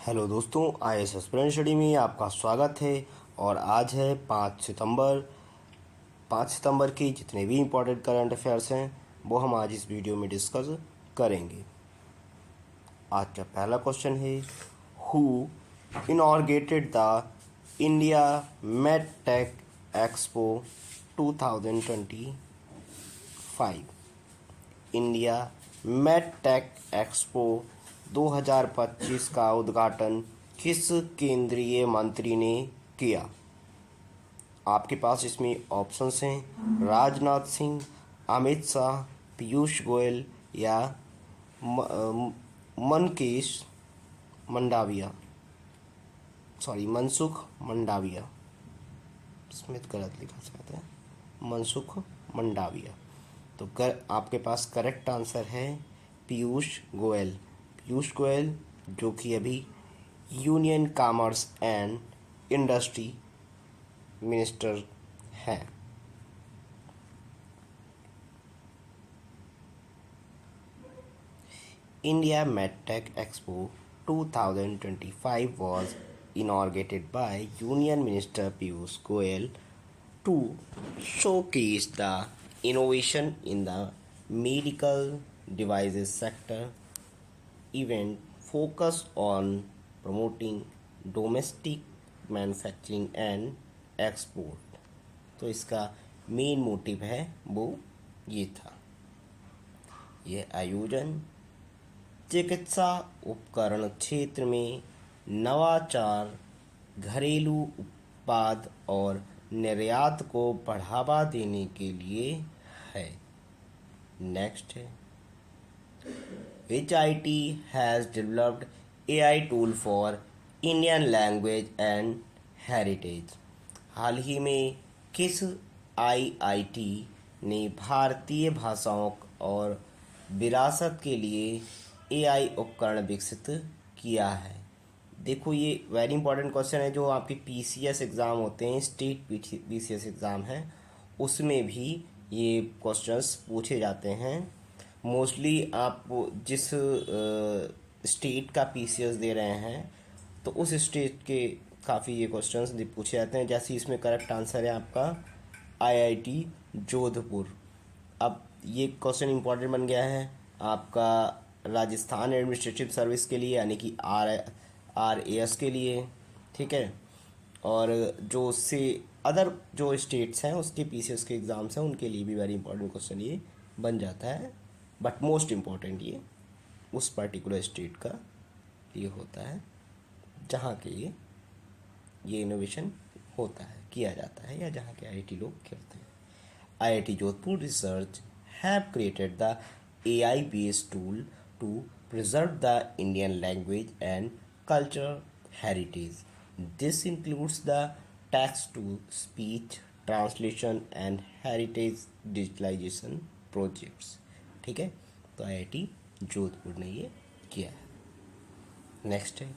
Hello दोस्तों, IAS aspirant study में आपका स्वागत है। और आज है 5 सितंबर। 5 सितंबर की जितने भी इम्पोर्टेंट करंट अफेयर्स हैं वो हम आज इस वीडियो में डिस्कस करेंगे। आज का पहला क्वेश्चन है, who inaugurated the India MedTech Expo 2025। India MedTech Expo 2025 का उद्घाटन किस केंद्रीय मंत्री ने किया? आपके पास इसमें ऑप्शंस हैं, राजनाथ सिंह, अमित शाह, पीयूष गोयल या मनकेश मंडाविया, मनसुख मंडाविया। इसमें गलत लिखा चाहता है, मनसुख मंडाविया। तो आपके पास करेक्ट आंसर है पीयूष गोयल। पीयूष गोयल जो कि अभी union commerce and industry minister हैं। India MedTech Expo 2025 was inaugurated by Union Minister Piyush Goyal to showcase the innovation in the medical devices sector. Event focused on promoting domestic manufacturing and export. तो इसका main motive है वो ये था। यह आयोजन चिकित्सा उपकरण क्षेत्र में नवाचार, घरेलू उत्पाद और निर्यात को बढ़ावा देने के लिए है। नेक्स्ट है, which IT has developed AI tool for Indian language and heritage? हाल ही में किस IIT ने भारतीय भाषाओं और विरासत के लिए AI उपकरण विकसित किया है? देखो, ये वेरी इंपॉर्टेंट क्वेश्चन है। जो आपके PCS एग्ज़ाम होते हैं, स्टेट PCS एग्ज़ाम है, उसमें भी ये क्वेश्चंस पूछे जाते हैं। मोस्टली आप जिस स्टेट का PCS दे रहे हैं तो उस स्टेट के काफ़ी ये क्वेश्चंस पूछे जाते हैं। जैसे इसमें करेक्ट आंसर है आपका IIT जोधपुर। अब ये क्वेश्चन इंपॉर्टेंट बन गया है आपका राजस्थान एडमिनिस्ट्रेटिव सर्विस के लिए, यानी कि RAS के लिए, ठीक है। और जो उससे अदर जो स्टेट्स हैं उसके PCS के एग्ज़ाम्स हैं उनके लिए भी वेरी इंपॉर्टेंट क्वेश्चन ये बन जाता है। बट मोस्ट इम्पॉर्टेंट ये उस पर्टिकुलर स्टेट का ये होता है जहाँ के ये इनोवेशन होता है, किया जाता है, या जहाँ के IIT लोग करते हैं। IIT Jodhpur research have created the AI based tool to preserve the Indian language and cultural heritage. This includes the text to speech translation and heritage digitalization projects. ठीक है, तो IIT जोधपुर ने ये किया है। नेक्स्ट है,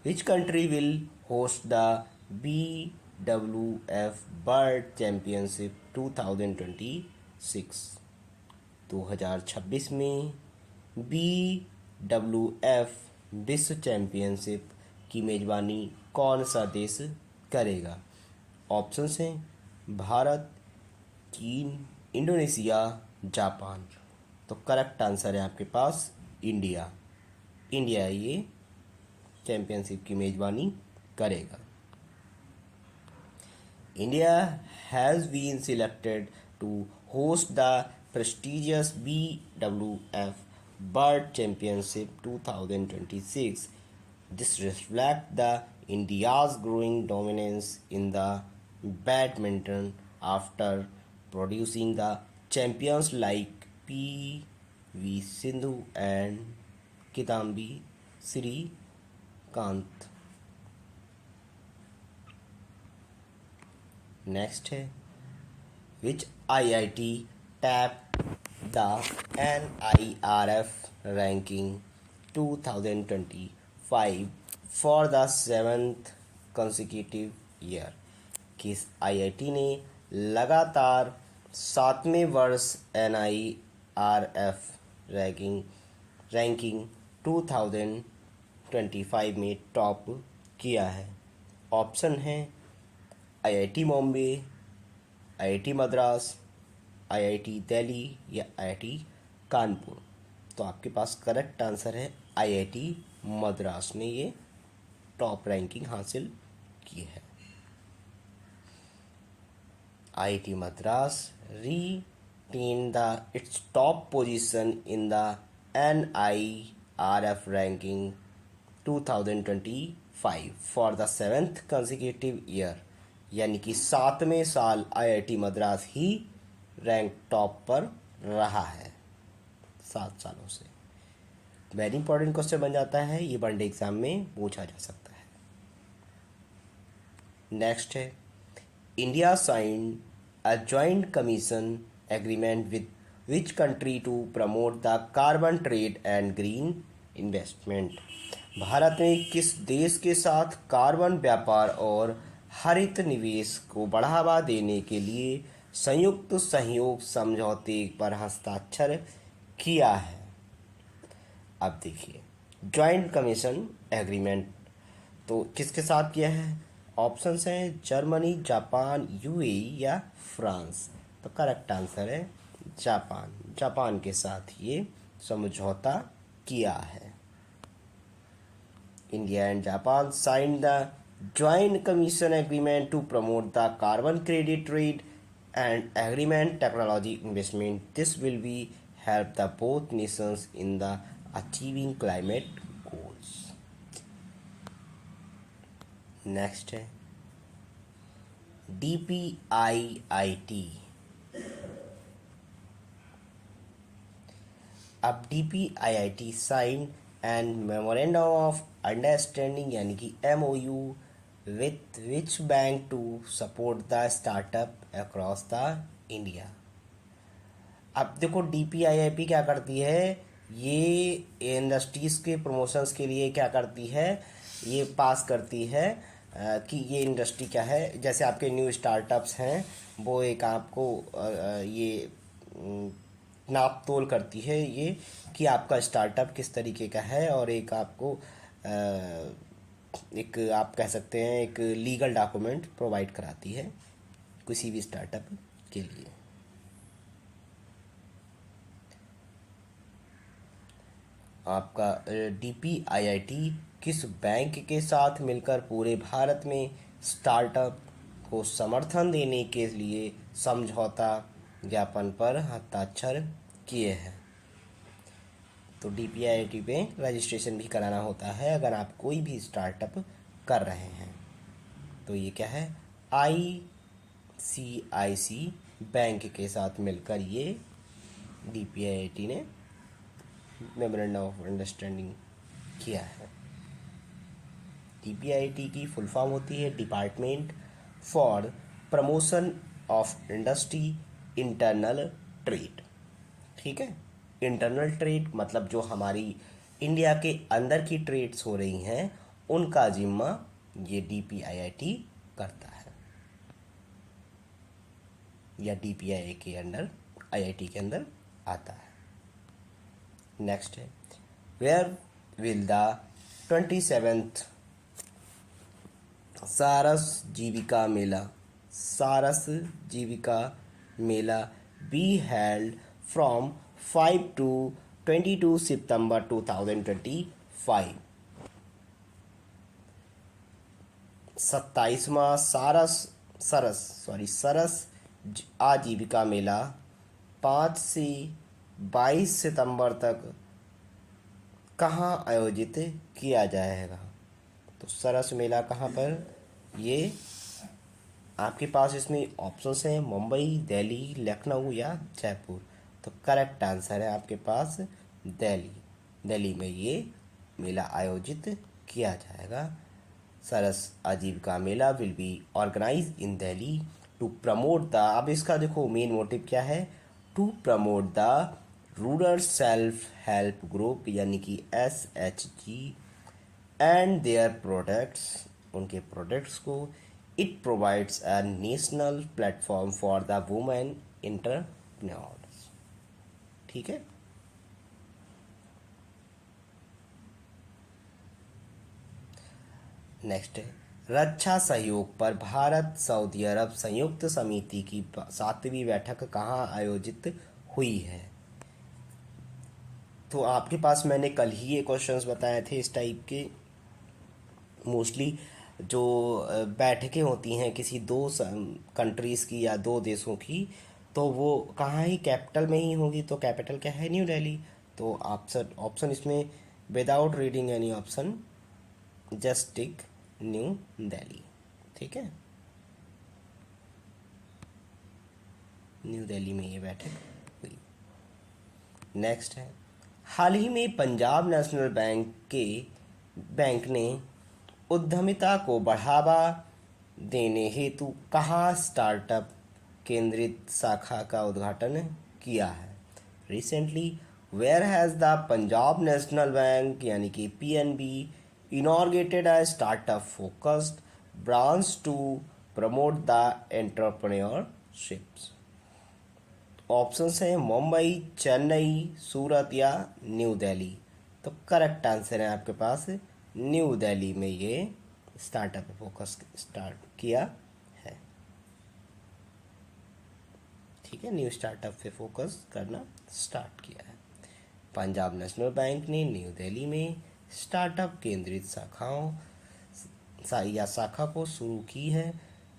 which country will host the BWF bird championship 2026? 2026 में BWF विश्व चैम्पियनशिप की मेज़बानी कौन सा देश करेगा? ऑप्शंस हैं, भारत, चीन, इंडोनेशिया, जापान। तो करेक्ट आंसर है आपके पास इंडिया। इंडिया ये चैम्पियनशिप की मेज़बानी करेगा। India has been selected to host the prestigious BWF Bird Championship 2026. This reflects the India's growing dominance in the badminton after producing the champions like PV Sindhu and Kidambi Srikanth. Next है, विच IIT tap the NIRF ranking 2025 for the 7th consecutive year? किस IIT ने लगातार 7वें वर्ष NIRF ranking 2025 2025 में top किया है? Option है IIT Bombay, IIT Madras, IIT Delhi या आईआईटी कानपुर। तो आपके पास करेक्ट आंसर है आईआईटी मद्रास ने ये टॉप रैंकिंग हासिल की है। IIT Madras retained its top position in the NIRF ranking 2025 for the 7th consecutive year, यानी कि 7वें साल IIT मद्रास ही रैंक टॉप पर रहा है 7 सालों से। वेरी इंपॉर्टेंट क्वेश्चन बन जाता है, ये वनडे एग्जाम में पूछा जा सकता है। नेक्स्ट है, India signed a joint commission agreement with which country to promote the carbon trade and green investment? Bharat ने किस देश के साथ कार्बन व्यापार और हरित निवेश को बढ़ावा देने के लिए संयुक्त सहयोग समझौते पर हस्ताक्षर किया है? अब देखिए, जॉइंट कमीशन एग्रीमेंट तो किसके साथ किया है? ऑप्शंस हैं जर्मनी, जापान, यूएई या फ्रांस। तो करेक्ट आंसर है जापान। जापान के साथ ये समझौता किया है। India and Japan signed the joint commission agreement to promote the carbon credit trade and agreement technology investment. This will be help the both nations in the achieving climate goals. Next है DPIIT। अब DPIIT sign and memorandum of understanding यानी कि MOU with which bank to support the startup across the India. अब देखो DPIIT क्या करती है, ये इंडस्ट्रीज़ के प्रमोशंस के लिए क्या करती है, ये पास करती है कि ये इंडस्ट्री क्या है। जैसे आपके न्यू स्टार्टअप्स हैं, वो एक आपको ये नाप तोल करती है ये कि आपका स्टार्टअप किस तरीके का है, और एक आपको एक आप कह सकते हैं एक लीगल डॉक्यूमेंट प्रोवाइड कराती है किसी भी स्टार्टअप के लिए। आपका DPIIT किस बैंक के साथ मिलकर पूरे भारत में स्टार्टअप को समर्थन देने के लिए समझौता ज्ञापन पर हस्ताक्षर किए हैं? तो DPIIT पे रजिस्ट्रेशन भी कराना होता है अगर आप कोई भी स्टार्टअप कर रहे हैं। तो ये क्या है, ICICI बैंक के साथ मिलकर ये DPIIT ने मेमोरेंडम ऑफ अंडरस्टैंडिंग किया है। DPIIT की फुल फॉर्म होती है department for promotion of industry internal trade. ठीक है, इंटरनल ट्रेड मतलब जो हमारी इंडिया के अंदर की ट्रेड्स हो रही हैं उनका जिम्मा ये DPIIT करता है, या DPII के अंडर IIT के अंदर आता है। नेक्स्ट है, वेयर विल द 27th सारस जीविका मेला बी हेल्ड फ्रॉम 5 to 22 सितंबर 2025। 27वां सरस आजीविका मेला 5 से 22 सितंबर तक कहाँ आयोजित किया जाएगा? तो सरस मेला कहाँ पर, ये आपके पास इसमें ऑप्शंस हैं मुंबई, दिल्ली, लखनऊ या जयपुर। तो करेक्ट आंसर है आपके पास दिल्ली में ये मेला आयोजित किया जाएगा। Saras Aajeevika Mela will be organised in Delhi to promote the, अब इसका देखो मेन मोटिव क्या है, to promote the rural self help group यानी कि SHG एंड देयर प्रोडक्ट्स, उनके प्रोडक्ट्स को। It provides a national platform for the women entrepreneurs. ठीक है, नेक्स्ट है रक्षा सहयोग पर भारत सऊदी अरब संयुक्त समिति की 7वीं बैठक कहाँ आयोजित हुई है। तो आपके पास मैंने कल ही ये क्वेश्चंस बताए थे इस टाइप के। मोस्टली जो बैठकें होती हैं किसी दो कंट्रीज़ की या दो देशों की, तो वो कहाँ ही कैपिटल में ही होगी। तो कैपिटल क्या है, न्यू दिल्ली। तो ऑप्शन ऑप्शन इसमें without reading any option just tick new Delhi. ठीक है, न्यू दिल्ली में ये बैठक हुई। नेक्स्ट है हाल ही में पंजाब नेशनल बैंक ने उद्यमिता को बढ़ावा देने हेतु कहाँ स्टार्टअप केंद्रित शाखा का उद्घाटन किया है। Recently where has the Punjab National Bank यानी कि PNB inaugurated a startup focused branch to promote the entrepreneurships. Options हैं मुंबई, चेन्नई, सूरत या न्यू दिल्ली। तो करेक्ट आंसर है आपके पास न्यू दिल्ली में ये स्टार्टअप पे फोकस स्टार्ट किया है। ठीक है, न्यू स्टार्टअप पे फोकस करना स्टार्ट किया है। पंजाब नेशनल बैंक ने न्यू दिल्ली में स्टार्टअप केंद्रित या शाखा को शुरू की है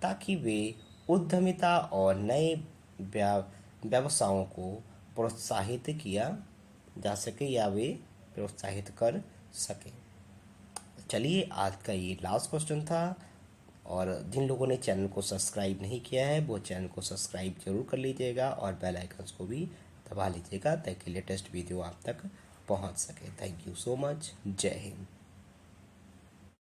ताकि वे उद्यमिता और नए व्यवसायों को प्रोत्साहित किया जा सके या वे प्रोत्साहित कर सके। चलिए, आज का ये लास्ट क्वेश्चन था। और जिन लोगों ने चैनल को सब्सक्राइब नहीं किया है वो चैनल को सब्सक्राइब जरूर कर लीजिएगा और बेल आइकन्स को भी दबा लीजिएगा ताकि लेटेस्ट वीडियो आप तक पहुंच सके। Thank you so much. जय हिंद।